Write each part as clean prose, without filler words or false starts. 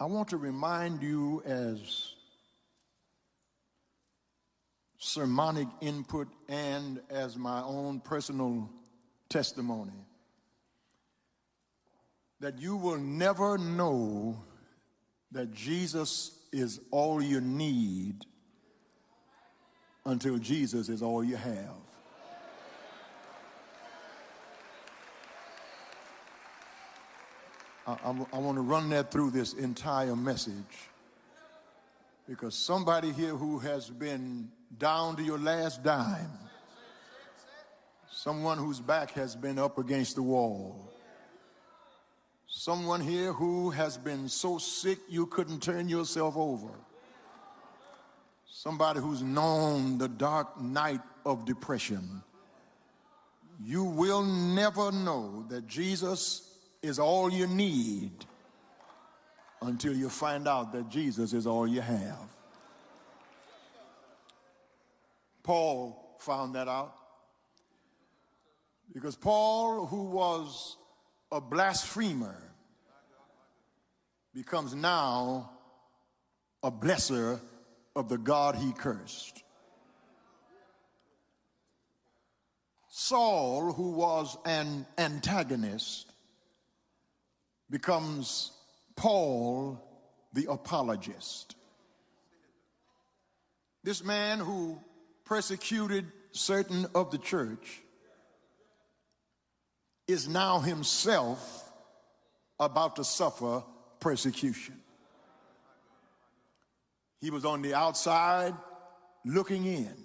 I want to remind you as sermonic input and as my own personal testimony that you will never know that Jesus is all you need until Jesus is all you have. I want to run that through this entire message because somebody here who has been down to your last dime, someone whose back has been up against the wall, someone here who has been so sick you couldn't turn yourself over, somebody who's known the dark night of depression, you will never know that Jesus is all you need until you find out that Jesus is all you have. Paul found that out because Paul, who was a blasphemer, becomes now a blesser of the God he cursed. Saul, who was an antagonist, becomes Paul the apologist. This man who persecuted certain of the church is now himself about to suffer persecution. He was on the outside looking in,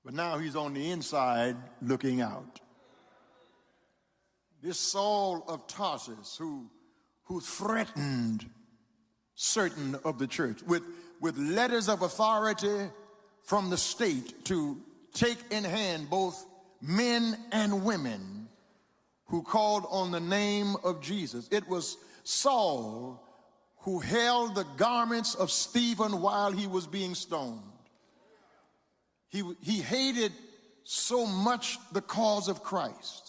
but now he's on the inside looking out. This Saul of Tarsus who threatened certain of the church with letters of authority from the state to take in hand both men and women who called on the name of Jesus. It was Saul who held the garments of Stephen while he was being stoned. He hated so much the cause of Christ.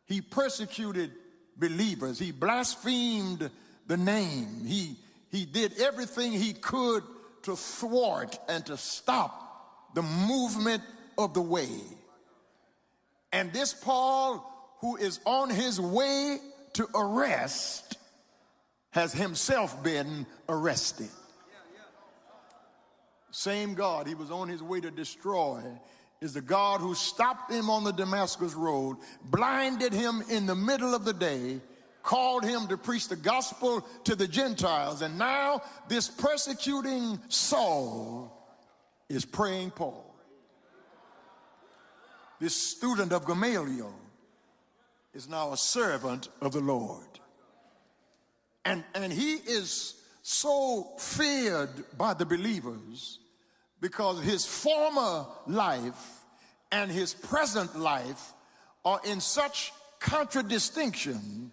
He persecuted believers. He blasphemed the name. He did everything he could to thwart and to stop the movement of the way. And this Paul, who is on his way to arrest, has himself been arrested. Same God he was on his way to destroy is the God who stopped him on the Damascus road, blinded him in the middle of the day, called him to preach the gospel to the Gentiles. And now this persecuting Saul is praying Paul. This student of Gamaliel is now a servant of the Lord. And he is so feared by the believers because his former life and his present life are in such contradistinction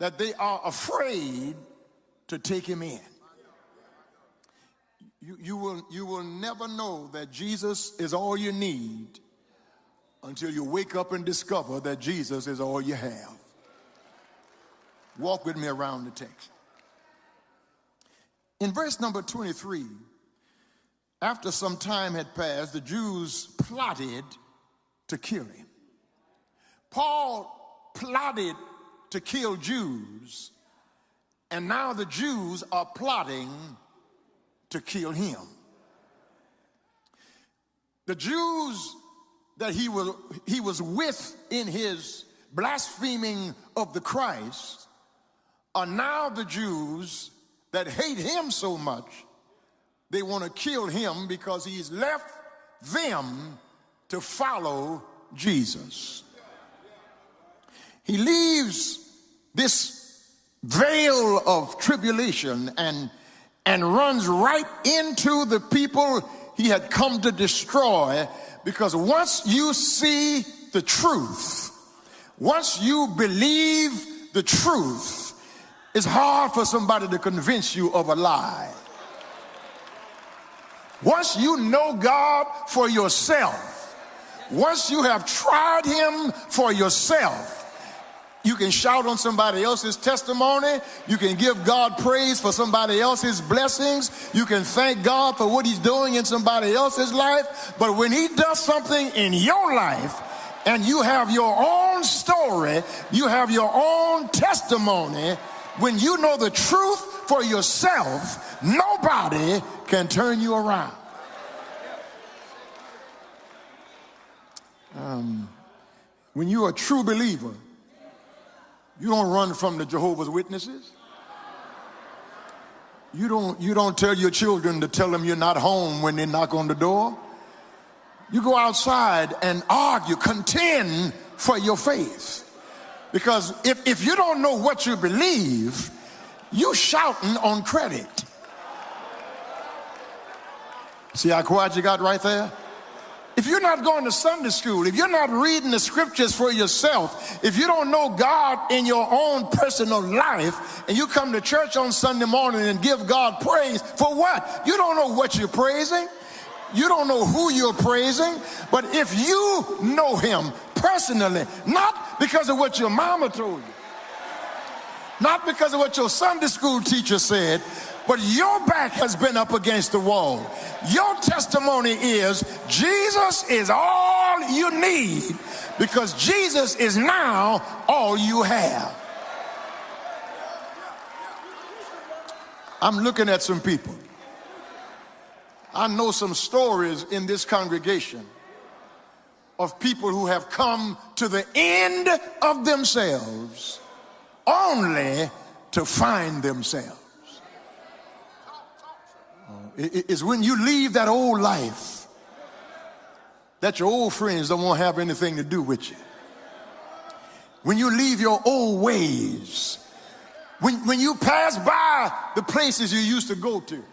that they are afraid to take him in. You will never know that Jesus is all you need until you wake up and discover that Jesus is all you have. Walk with me around the text. In verse number 23, after some time had passed, the Jews plotted to kill him. Paul plotted to kill Jews, and now the Jews are plotting to kill him. The Jews that he was with in his blaspheming of the Christ are now the Jews that hate him so much they want to kill him because he's left them to follow Jesus. He leaves this veil of tribulation and runs right into the people he had come to destroy, because once you see the truth, once you believe the truth, it's hard for somebody to convince you of a lie. Once you know God for yourself, once you have tried him for yourself, You can shout on somebody else's testimony. You can give God praise for somebody else's blessings. You can thank God for what he's doing in somebody else's life. But when he does something in your life and you have your own story, you have your own testimony, when you know the truth for yourself, nobody can turn you around. When you're a true believer, you don't run from the Jehovah's Witnesses. You don't tell your children to tell them you're not home when they knock on the door. You go outside and argue, contend for your faith. Because if you don't know what you believe, you're shouting on credit. See how quiet you got right there? If you're not going to Sunday school, if you're not reading the scriptures for yourself, if you don't know God in your own personal life, and you come to church on Sunday morning and give God praise, for what? You don't know what you're praising. You don't know who you're praising. But if you know him personally, not because of what your mama told you, not because of what your Sunday school teacher said, but your back has been up against the wall. Your testimony is Jesus is all you need, because Jesus is now all you have. I'm looking at some people. I know some stories in this congregation of people who have come to the end of themselves only to find themselves. It's when you leave that old life that your old friends don't want to have anything to do with you. When you leave your old ways, when you pass by the places you used to go to,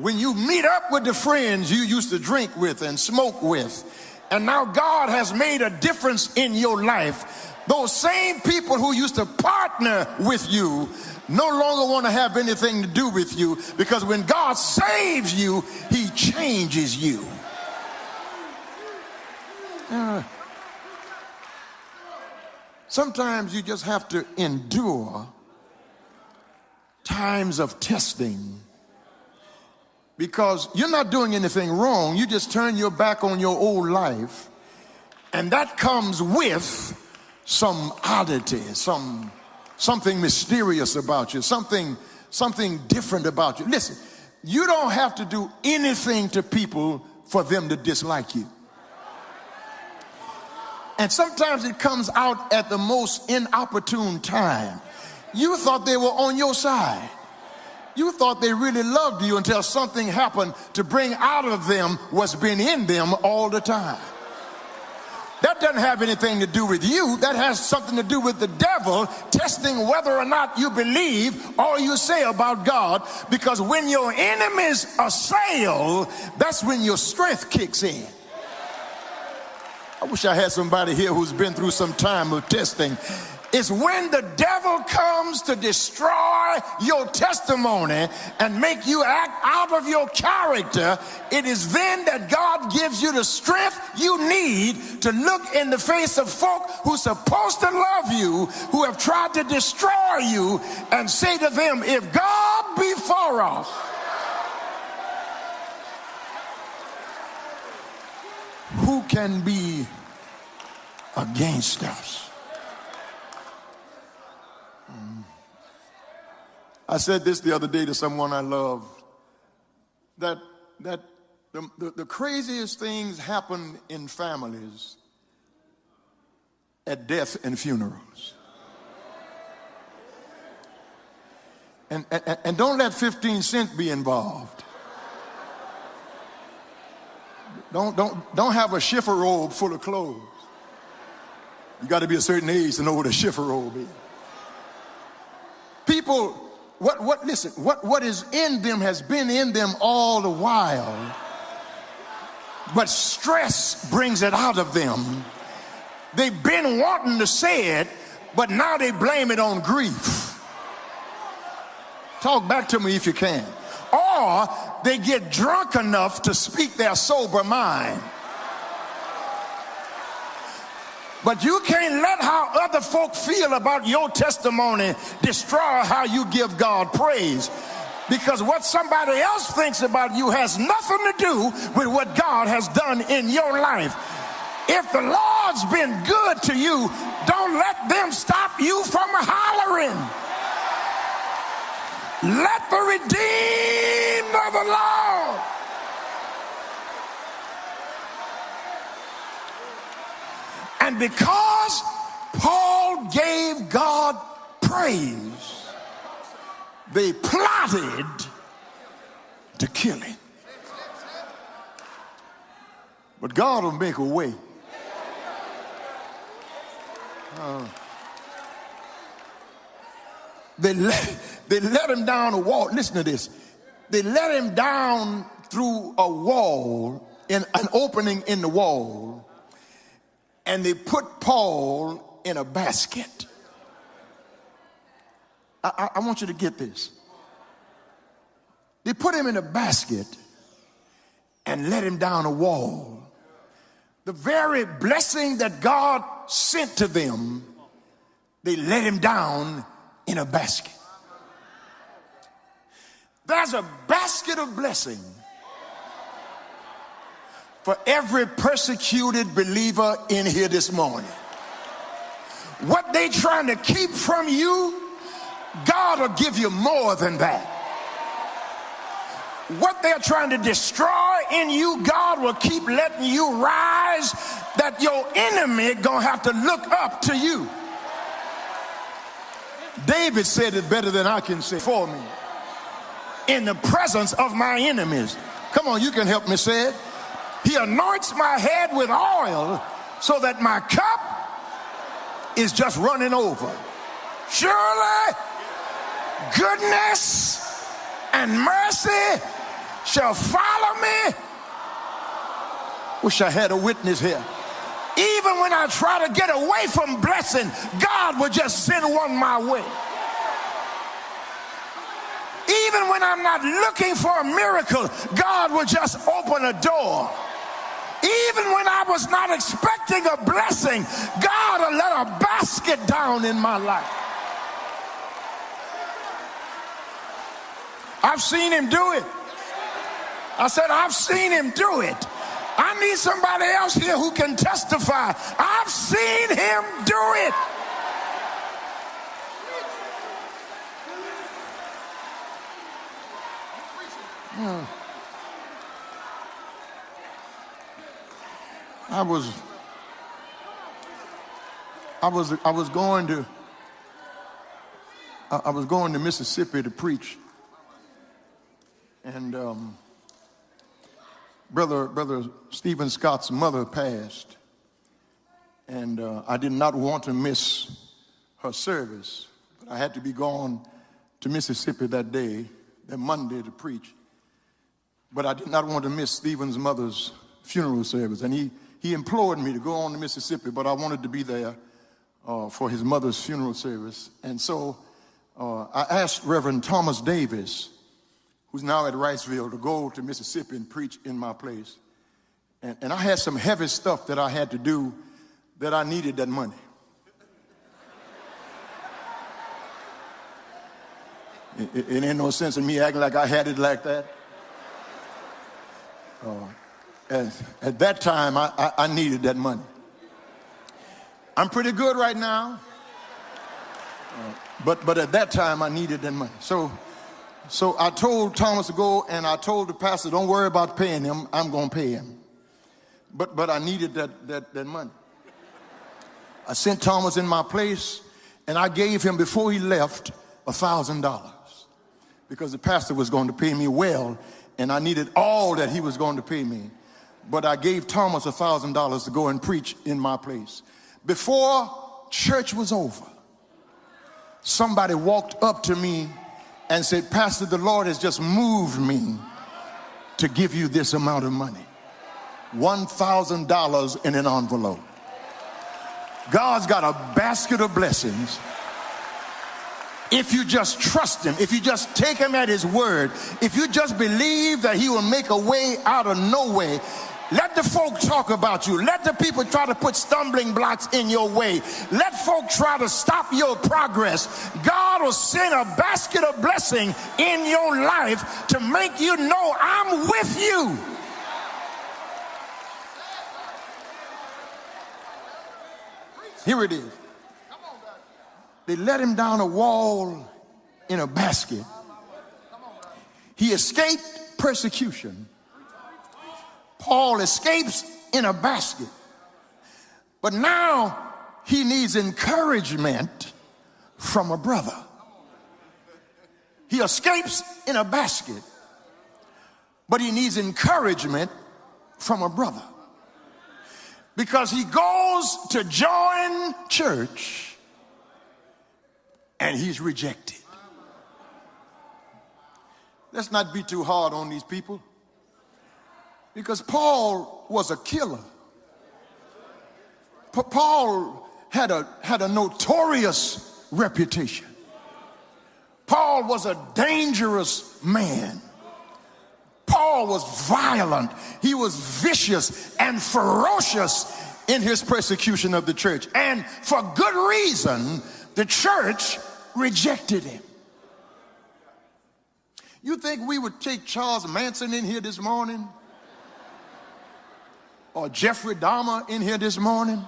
when you meet up with the friends you used to drink with and smoke with, and now God has made a difference in your life, those same people who used to partner with you no longer want to have anything to do with you, because when God saves you, he changes you. Sometimes you just have to endure times of testing, because you're not doing anything wrong. You just turn your back on your old life, and that comes with some oddity, something mysterious about you, something different about you. Listen, you don't have to do anything to people for them to dislike you. And sometimes it comes out at the most inopportune time. You thought they were on your side. You thought they really loved you until something happened to bring out of them what's been in them all the time. That doesn't have anything to do with you. That has something to do with the devil testing whether or not you believe all you say about God. Because when your enemies assail, that's when your strength kicks in. I wish I had somebody here who's been through some time of testing. It's when the devil comes to destroy your testimony and make you act out of your character. It is then that God gives you the strength you need to look in the face of folk who's supposed to love you, who have tried to destroy you, and say to them, if God be for us, who can be against us? I said this the other day to someone I love, that the craziest things happen in families at death and funerals. And don't let 15 cents be involved. Don't have a shiffer robe full of clothes. You got to be a certain age to know what a shiffer robe is. People, what is in them has been in them all the while, but stress brings it out of them. They've been wanting to say it, but now they blame it on grief. Talk back to me if you can. Or they get drunk enough to speak their sober mind. But you can't let how other folk feel about your testimony destroy how you give God praise. Because what somebody else thinks about you has nothing to do with what God has done in your life. If the Lord's been good to you, don't let them stop you from hollering. Let the redeemed of the Lord. And because Paul gave God praise, they plotted to kill him. But God will make a way. They let him down a wall. Listen to this. They let him down through a wall, in an opening in the wall, and they put Paul in a basket. I want you to get this. They put him in a basket and let him down a wall. The very blessing that God sent to them, they let him down in a basket. There's a basket of blessing for every persecuted believer in here this morning. What they trying to keep from you, God will give you more than that. What they're trying to destroy in you, God will keep letting you rise, that your enemy gonna have to look up to you. David said it better than I can say for me. In the presence of my enemies. Come on, you can help me say it. He anoints my head with oil so that my cup is just running over. Surely goodness and mercy shall follow me. Wish I had a witness here. Even when I try to get away from blessing, God will just send one my way. Even when I'm not looking for a miracle, God will just open a door. Even when I was not expecting a blessing, God will let a basket down in my life. I've seen him do it. I said, I've seen him do it. I need somebody else here who can testify. I've seen him do it. I was going to Mississippi to preach, and brother Stephen Scott's mother passed, and I did not want to miss her service, but I had to be gone to Mississippi that day, that Monday, to preach. But I did not want to miss Stephen's mother's funeral service, and he implored me to go on to Mississippi, but I wanted to be there for his mother's funeral service. And so I asked Reverend Thomas Davis, who's now at Wrightsville, to go to Mississippi and preach in my place. And I had some heavy stuff that I had to do that I needed that money. It ain't no sense in me acting like I had it like that. At that time, I needed that money. I'm pretty good right now, but at that time, I needed that money. So I told Thomas to go, and I told the pastor, don't worry about paying him, I'm going to pay him. But I needed that money. I sent Thomas in my place, and I gave him, before he left, $1,000, because the pastor was going to pay me well, and I needed all that he was going to pay me. But I gave Thomas $1,000 to go and preach in my place. Before church was over, somebody walked up to me and said, Pastor, the Lord has just moved me to give you this amount of money. $1,000 in an envelope. God's got a basket of blessings. If you just trust him, if you just take him at his word, if you just believe that he will make a way out of no way, Let the folk talk about you. Let the people try to put stumbling blocks in your way. Let folk try to stop your progress. God will send a basket of blessing in your life to make you know I'm with you. Here it is. They let him down a wall in a basket. He escaped persecution. Paul escapes in a basket. But now he needs encouragement from a brother. He escapes in a basket, but he needs encouragement from a brother. Because he goes to join church and he's rejected. Let's not be too hard on these people, because Paul was a killer. Paul had a notorious reputation. Paul was a dangerous man. Paul was violent. He was vicious and ferocious in his persecution of the church. And for good reason, the church rejected him. You think we would take Charles Manson in here this morning? Or Jeffrey Dahmer in here this morning?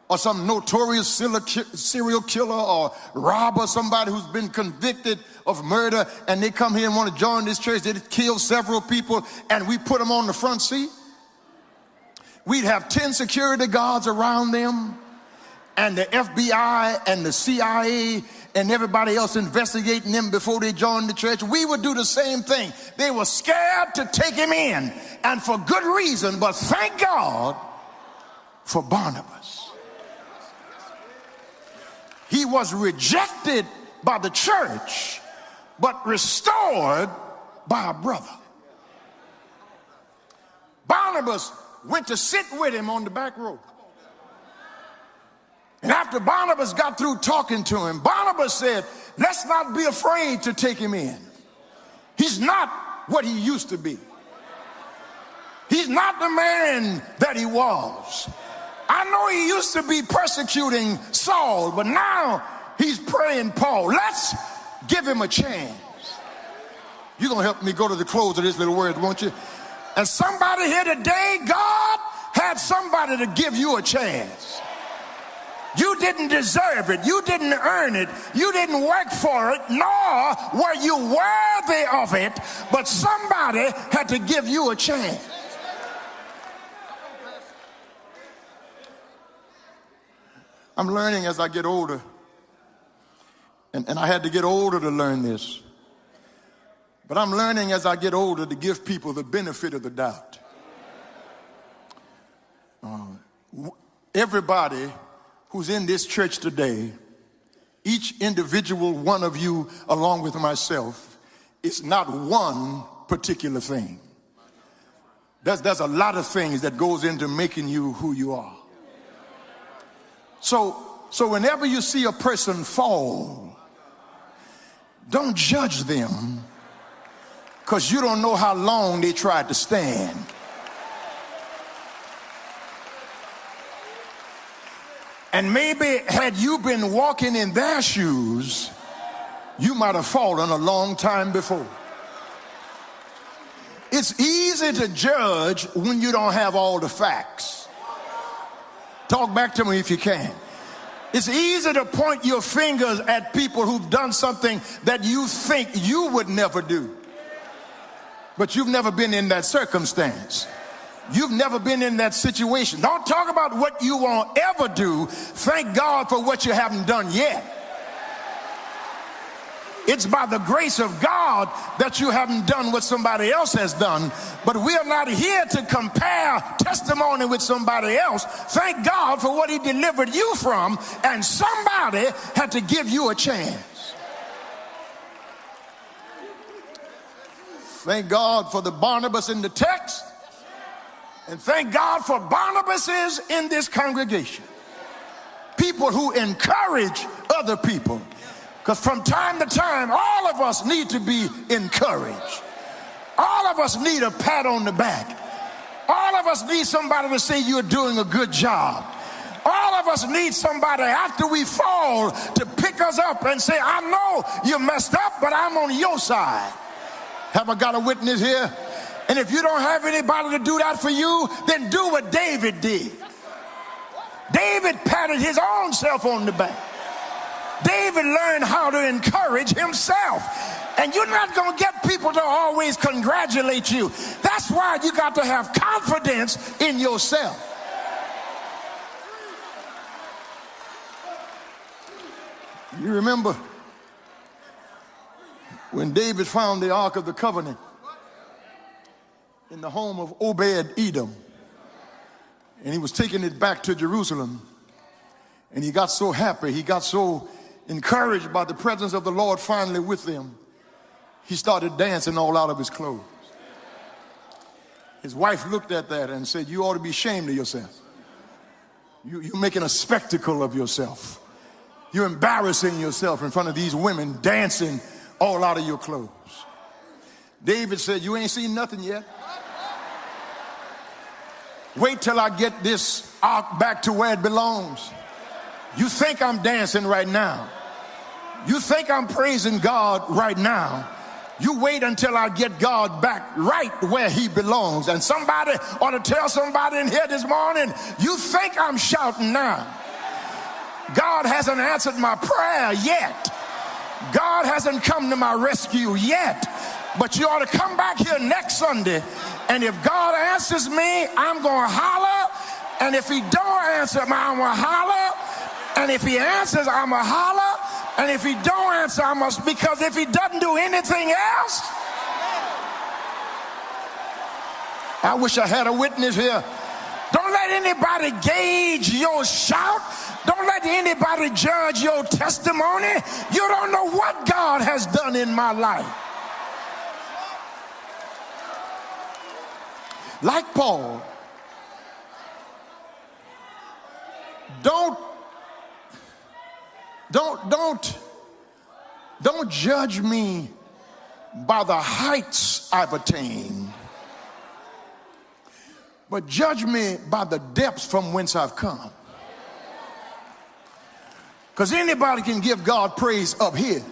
Or some notorious serial killer or robber, somebody who's been convicted of murder, and they come here and want to join this church. They kill several people, and we put them on the front seat? We'd have 10 security guards around them, and the FBI and the CIA and everybody else investigating them before they joined the church. We would do the same thing. They were scared to take him in, and for good reason, but thank God for Barnabas. He was rejected by the church, but restored by a brother. Barnabas went to sit with him on the back row. And after Barnabas got through talking to him, Barnabas said, let's not be afraid to take him in. He's not what he used to be. He's not the man that he was. I know he used to be persecuting Saul, but now he's praying Paul. Let's give him a chance. You're going to help me go to the close of this little word, won't you? And somebody here today, God had somebody to give you a chance. You didn't deserve it. You didn't earn it. You didn't work for it, nor were you worthy of it, but somebody had to give you a chance. I'm learning as I get older, and I had to get older to learn this, but I'm learning as I get older to give people the benefit of the doubt. Everybody who's in this church today, each individual one of you, along with myself, is not one particular thing. There's a lot of things that goes into making you who you are. So whenever you see a person fall, don't judge them, because you don't know how long they tried to stand. And maybe had you been walking in their shoes, you might have fallen a long time before. It's easy to judge when you don't have all the facts. Talk back to me if you can. It's easy to point your fingers at people who've done something that you think you would never do. But you've never been in that circumstance. You've never been in that situation. Don't talk about what you won't ever do. Thank God for what you haven't done yet. It's by the grace of God that you haven't done what somebody else has done. But we are not here to compare testimony with somebody else. Thank God for what he delivered you from, and somebody had to give you a chance. Thank God for the Barnabas in the text. And thank God for Barnabases in this congregation. People who encourage other people. Because from time to time, all of us need to be encouraged. All of us need a pat on the back. All of of us need somebody to say you're doing a good job. All of us need somebody after we fall to pick us up and say, I know you messed up, but I'm on your side. Have I got a witness here? And if you don't have anybody to do that for you, then do what David did. David patted his own self on the back. David learned how to encourage himself. And you're not going to get people to always congratulate you. That's why you got to have confidence in yourself. You remember when David found the Ark of the Covenant in the home of Obed-Edom, and he was taking it back to Jerusalem, and he got so happy, he got so encouraged by the presence of the Lord finally with them, he started dancing all out of his clothes. His wife looked at that and said, you ought to be ashamed of yourself. You're making a spectacle of yourself. You're embarrassing yourself in front of these women dancing all out of your clothes. David said, you ain't seen nothing yet. Wait till I get this ark back to where it belongs. You think I'm dancing right now. You think I'm praising God right now. You wait until I get God back right where he belongs. And somebody ought to tell somebody in here this morning, you think I'm shouting now. God hasn't answered my prayer yet. God hasn't come to my rescue yet. But you ought to come back here next Sunday, and if God answers me, I'm going to holler. And if he don't answer me, I'm going to holler. And if he answers, I'm going to holler. And if he don't answer, I must, because if he doesn't do anything else, I wish I had a witness here. Don't let anybody gauge your shout. Don't let anybody judge your testimony. You don't know what God has done in my life. Like Paul, don't judge me by the heights I've attained, but judge me by the depths from whence I've come. Because anybody can give God praise up here.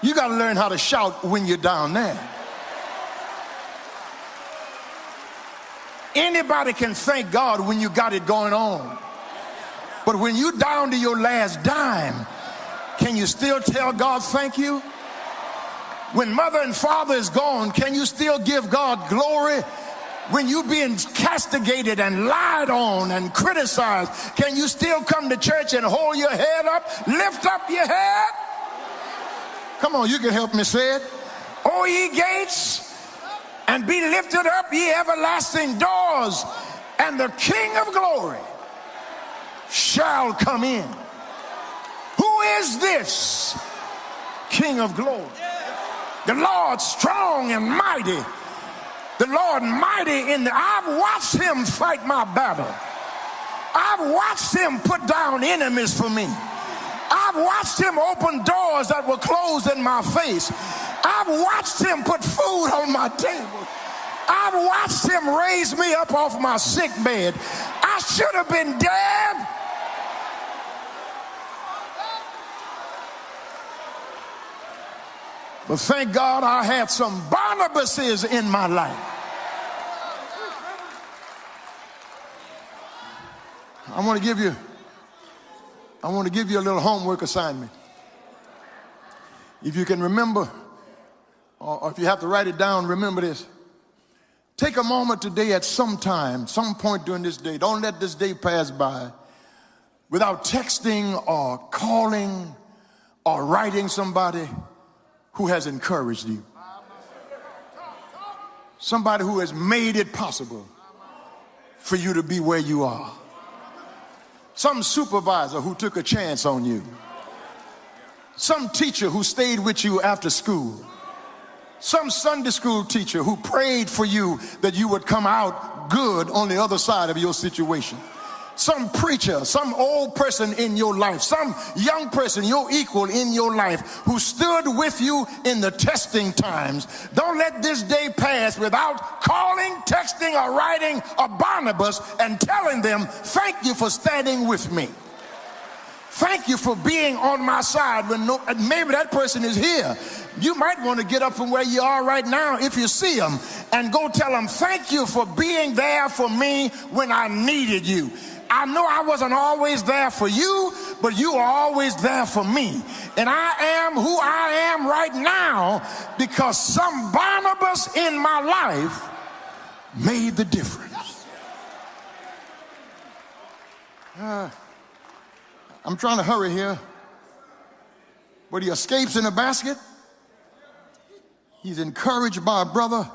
You got to learn how to shout when you're down there. Anybody can thank God when you got it going on. But when you down to your last dime, can you still tell God thank you? When mother and father is gone, can you still give God glory? When you being castigated and lied on and criticized, can you still come to church and hold your head up, lift up your head? Come on, you can help me say it. O ye gates, and be lifted up, ye everlasting doors, and the King of glory shall come in. Who is this King of glory? The Lord strong and mighty. The Lord mighty I've watched him fight my battle. I've watched him put down enemies for me. I've watched him open doors that were closed in my face. I've watched him put food on my table. I've watched him raise me up off my sick bed. I should have been dead. But thank God I had some Barnabases in my life. I want to give you a little homework assignment. If you can remember, or if you have to write it down, remember this. Take a moment today at some time, some point during this day. Don't let this day pass by without texting or calling or writing somebody who has encouraged you. Somebody who has made it possible for you to be where you are. Some supervisor who took a chance on you. Some teacher who stayed with you after school. Some Sunday school teacher who prayed for you that you would come out good on the other side of your situation. some preacher, some old person in your life, some young person, your equal in your life who stood with you in the testing times. Don't let this day pass without calling, texting, or writing a Barnabas and telling them, thank you for standing with me. Thank you for being on my side when maybe that person is here. You might want to get up from where you are right now if you see them and go tell them, thank you for being there for me when I needed you. I know I wasn't always there for you, but you are always there for me. And I am who I am right now because some Barnabas in my life made the difference. I'm trying to hurry here, but he escapes in a basket. He's encouraged by a brother,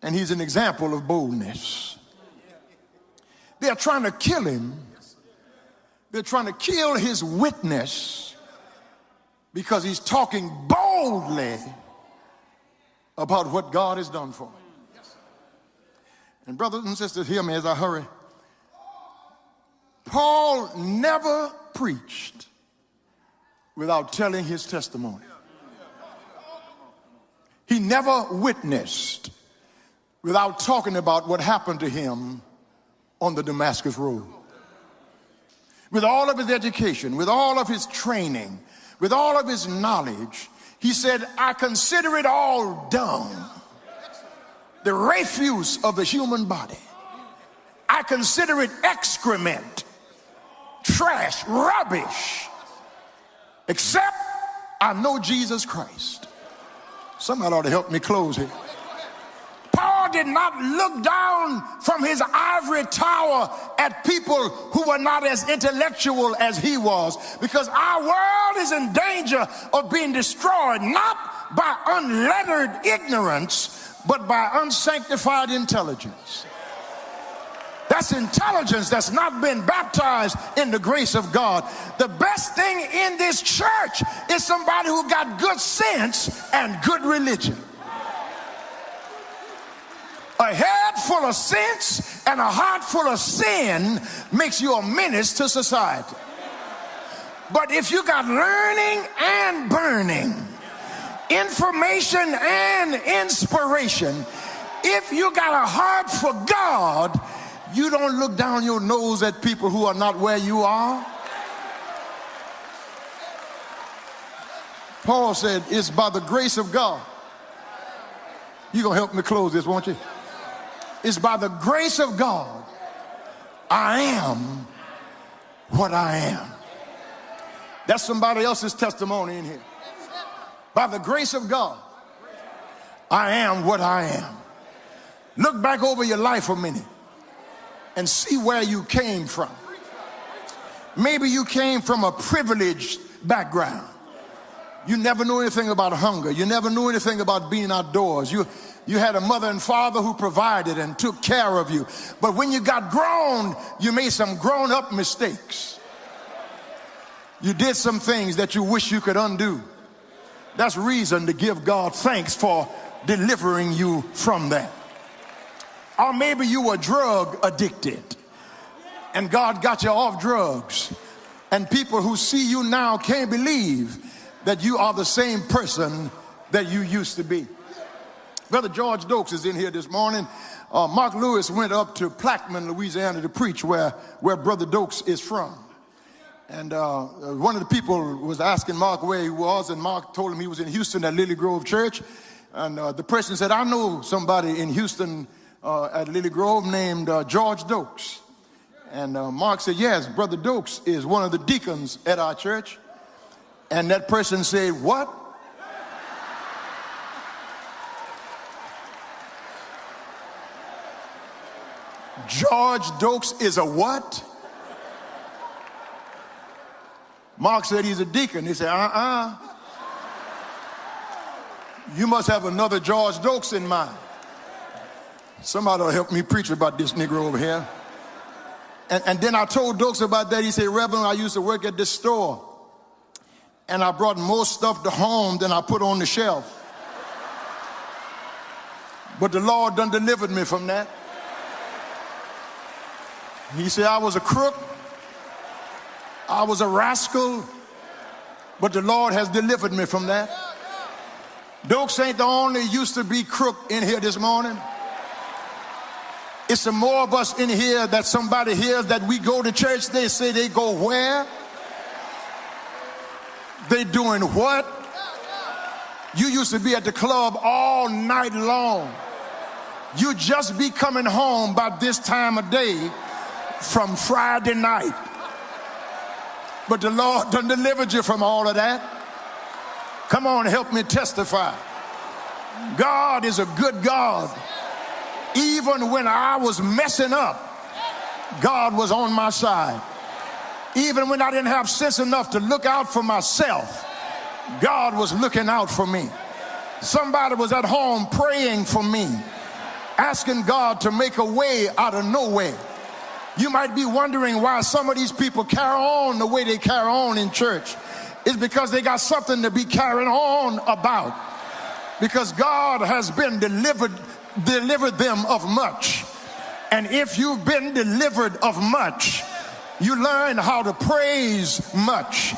and he's an example of boldness. They're trying to kill him. They're trying to kill his witness because he's talking boldly about what God has done for him. And brothers and sisters, hear me as I hurry. Paul never preached without telling his testimony. He never witnessed without talking about what happened to him on the Damascus Road. With all of his education, with all of his training, with all of his knowledge, he said, I consider it all dung, the refuse of the human body. I consider it excrement, trash, rubbish, except I know Jesus Christ. Somebody ought to help me close here. Paul did not look down from his ivory tower at people who were not as intellectual as he was, because our world is in danger of being destroyed not by unlettered ignorance, but by unsanctified intelligence. That's intelligence that's not been baptized in the grace of God. The best thing in this church is somebody who got good sense and good religion. A head full of sense and a heart full of sin makes you a menace to society. But if you got learning and burning, information and inspiration, if you got a heart for God, you don't look down your nose at people who are not where you are. Paul said, it's by the grace of God. You're going to help me close this, won't you? It's by the grace of God I am what I am. That's somebody else's testimony in here. By the grace of God, I am what I am. Look back over your life a minute and see where you came from. Maybe you came from a privileged background. You never knew anything about hunger. You never knew anything about being outdoors. You had a mother and father who provided and took care of you. But when you got grown, you made some grown-up mistakes. You did some things that you wish you could undo. That's reason to give God thanks for delivering you from that. Or maybe you were drug addicted and God got you off drugs. And people who see you now can't believe that you are the same person that you used to be. Brother George Dokes is in here this morning. Mark Lewis went up to Plaquemine, Louisiana to preach where Brother Dokes is from. And one of the people was asking Mark where he was, and Mark told him he was in Houston at Lily Grove Church. And the person said, I know somebody in Houston at Lily Grove named George Dokes. And Mark said, yes, Brother Dokes is one of the deacons at our church. And that person said, what? George Dokes is a what? Mark said he's a deacon. He said, you must have another George Dokes in mind. Somebody will help me preach about this Negro over here. And then I told Dokes about that. He said, Reverend, I used to work at this store, and I brought more stuff to home than I put on the shelf. But the Lord done delivered me from that. He said, I was a crook, I was a rascal, but the Lord has delivered me from that. Dokes ain't the only used to be crook in here this morning. It's some more of us in here that somebody hears that we go to church. They say they go where? They doing what? You used to be at the club all night long. You just be coming home by this time of day from Friday night. But the Lord done delivered you from all of that. Come on, help me testify. God is a good God. Even when I was messing up, God was on my side. Even when I didn't have sense enough to look out for myself, God was looking out for me. Somebody was at home praying for me, asking God to make a way out of nowhere. You might be wondering why some of these people carry on the way they carry on in church. It's because they got something to be carrying on about. Because God has been delivered them of much. And if you've been delivered of much, you learn how to praise much.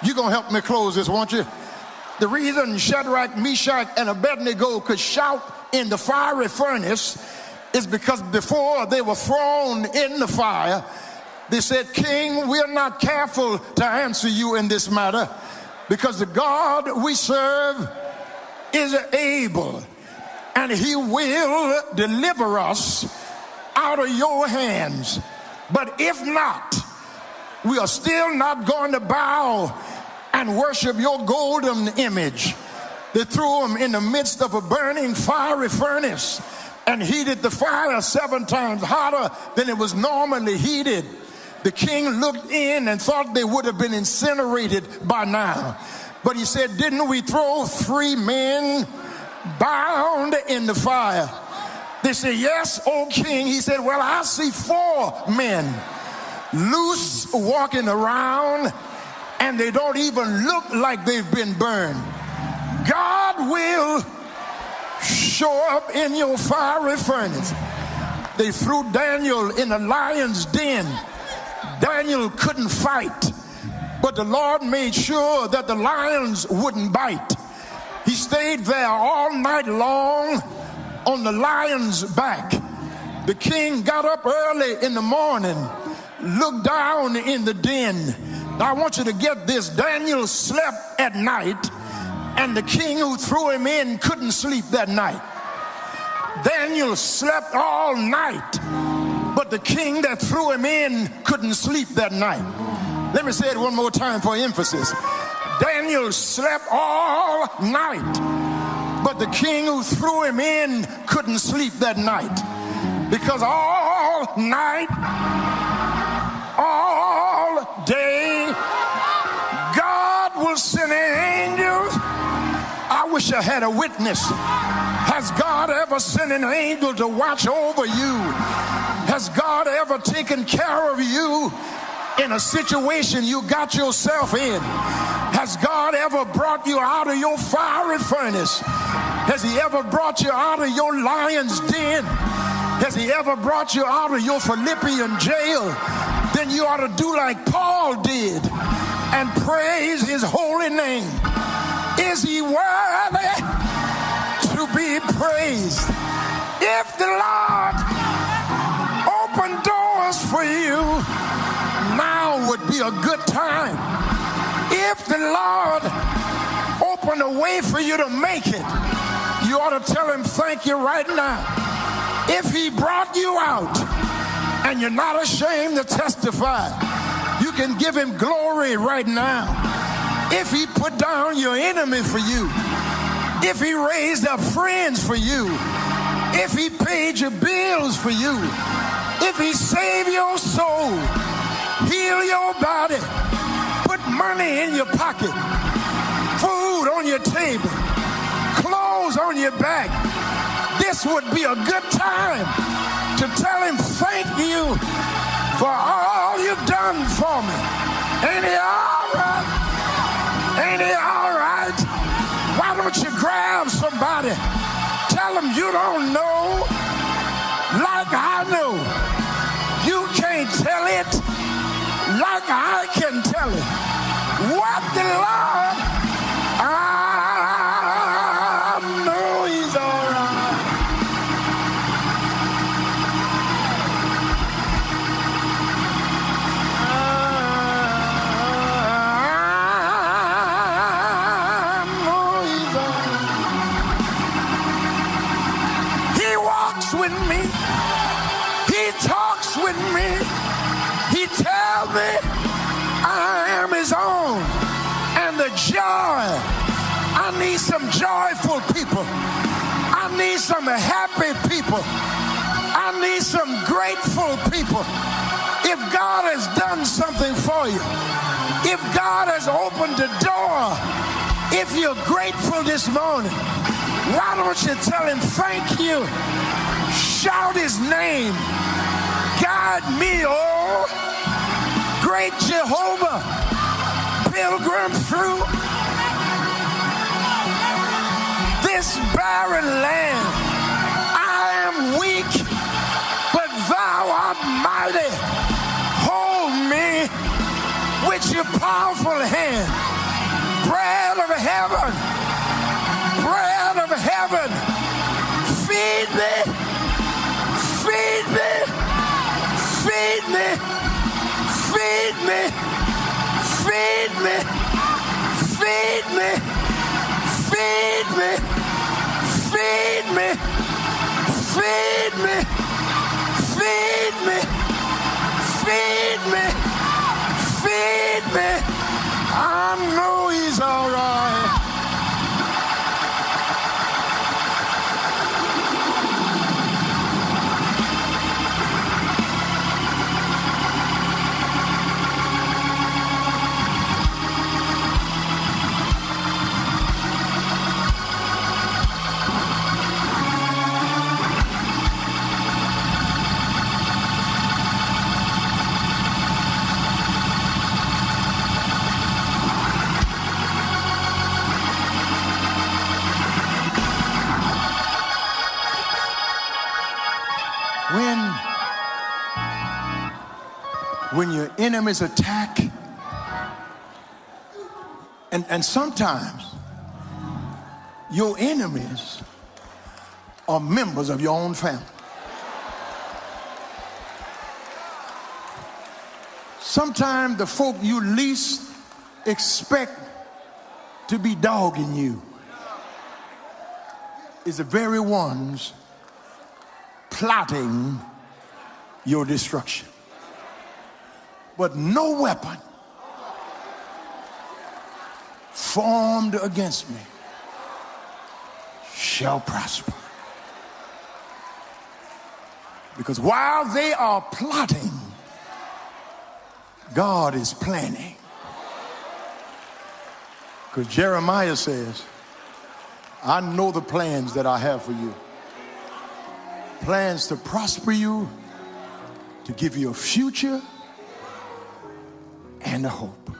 You're going to help me close this, won't you? The reason Shadrach, Meshach, and Abednego could shout in the fiery furnace is because before they were thrown in the fire, they said, King, we're not careful to answer you in this matter, because the God we serve is able, and he will deliver us out of your hands. But if not, we are still not going to bow and worship your golden image. They threw him in the midst of a burning fiery furnace and heated the fire 7 times hotter than it was normally heated. The king looked in and thought they would have been incinerated by now. But he said, didn't we throw 3 men bound in the fire? They said, yes, O king. He said, well, I see 4 men loose walking around, and they don't even look like they've been burned. God will show up in your fiery furnace. They threw Daniel in a lion's den. Daniel couldn't fight, but the Lord made sure that the lions wouldn't bite. He stayed there all night long on the lion's back. The king got up early in the morning, looked down in the den. Now I want you to get this. Daniel slept at night, and the king who threw him in couldn't sleep that night. Daniel slept all night, but the king that threw him in couldn't sleep that night. Let me say it one more time for emphasis. Daniel slept all night, but the king who threw him in couldn't sleep that night. Because all night, all day, God will send angels. I wish I had a witness. Has God ever sent an angel to watch over you? Has God ever taken care of you in a situation you got yourself in? Has God ever brought you out of your fiery furnace? Has he ever brought you out of your lion's den? Has he ever brought you out of your Philippian jail? Then you ought to do like Paul did and praise his holy name. Is he worthy to be praised? If the Lord open doors for you, now would be a good time. If the Lord open a way for you to make it, you ought to tell him thank you right now. If he brought you out and you're not ashamed to testify, you can give him glory right now. If he put down your enemy for you, if he raised up friends for you, if he paid your bills for you, if he saved your soul, heal your body, put money in your pocket, food on your table, clothes on your back, this would be a good time to tell him thank you for all you've done for me. Ain't he all right? Ain't he all right? Why don't you grab somebody? Tell them you don't know like I know. You can't I can tell him what the Lord, I know he's all right. I know he's all right. He walks with me. He talks with me. He tells me I am his own. And the joy, I need some joyful people. I need some happy people. I need some grateful people. If God has done something for you, if God has opened the door, if you're grateful this morning, why don't you tell him thank you? Shout his name. Guide me, oh, great Jehovah, pilgrim through this barren land. I am weak, but thou art mighty. Hold me with your powerful hand. Bread of heaven, bread of heaven, feed me, feed me. Feed me, feed me, feed me, feed me, feed me, feed me, feed me, feed me, feed me, feed me. I know he's all right. When your enemies attack, and sometimes your enemies are members of your own family. Sometimes the folk you least expect to be dogging you is the very ones plotting your destruction. But no weapon formed against me shall prosper. Because while they are plotting, God is planning. Because Jeremiah says, I know the plans that I have for you. Plans to prosper you, to give you a future and a hope.